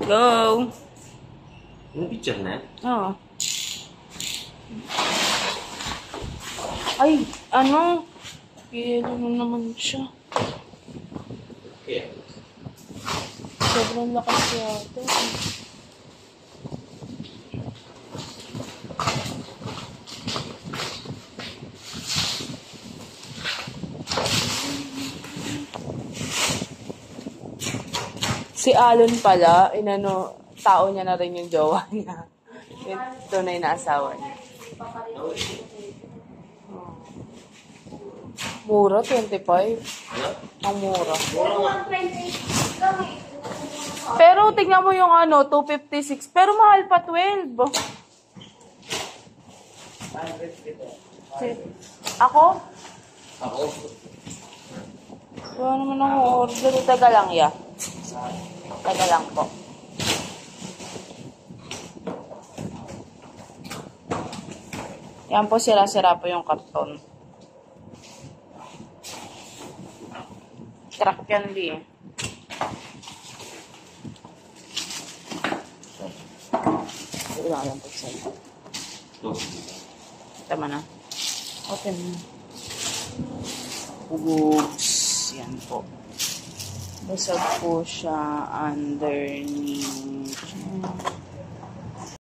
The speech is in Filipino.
Go! Yung picture na? Oo. Ay, ano? Yelo na naman siya. Okay. Sobrang lakas yata. Si Alon pala, tao niya na rin yung jowa niya. Yung tunay na asawa niya. Oh. Mura, 25. Ang mura. Pero tignan mo yung 256. Pero mahal pa 12. Ako? Ako? Wala naman ako order. Taga lang, ya. Taga lang po. Yan po, sira-sira po yung karton. Crack yan, di. Wala lang po sa'yo. Tama na. Open na. Oops. Yan po. Basag po siya underneath.